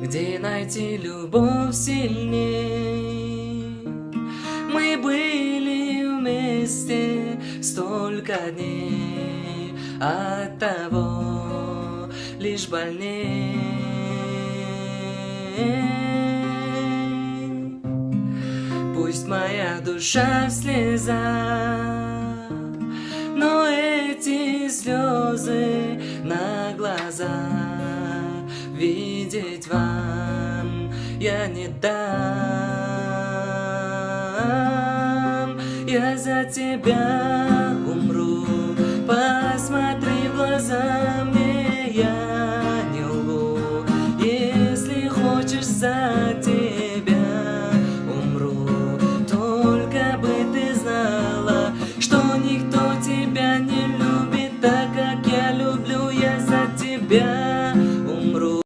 Где найти любовь сильней? Мы были вместе столько дней, от того лишь больней. Пусть моя душа в слезах, но эти слезы на глазах видеть вам я не дам. Я за тебя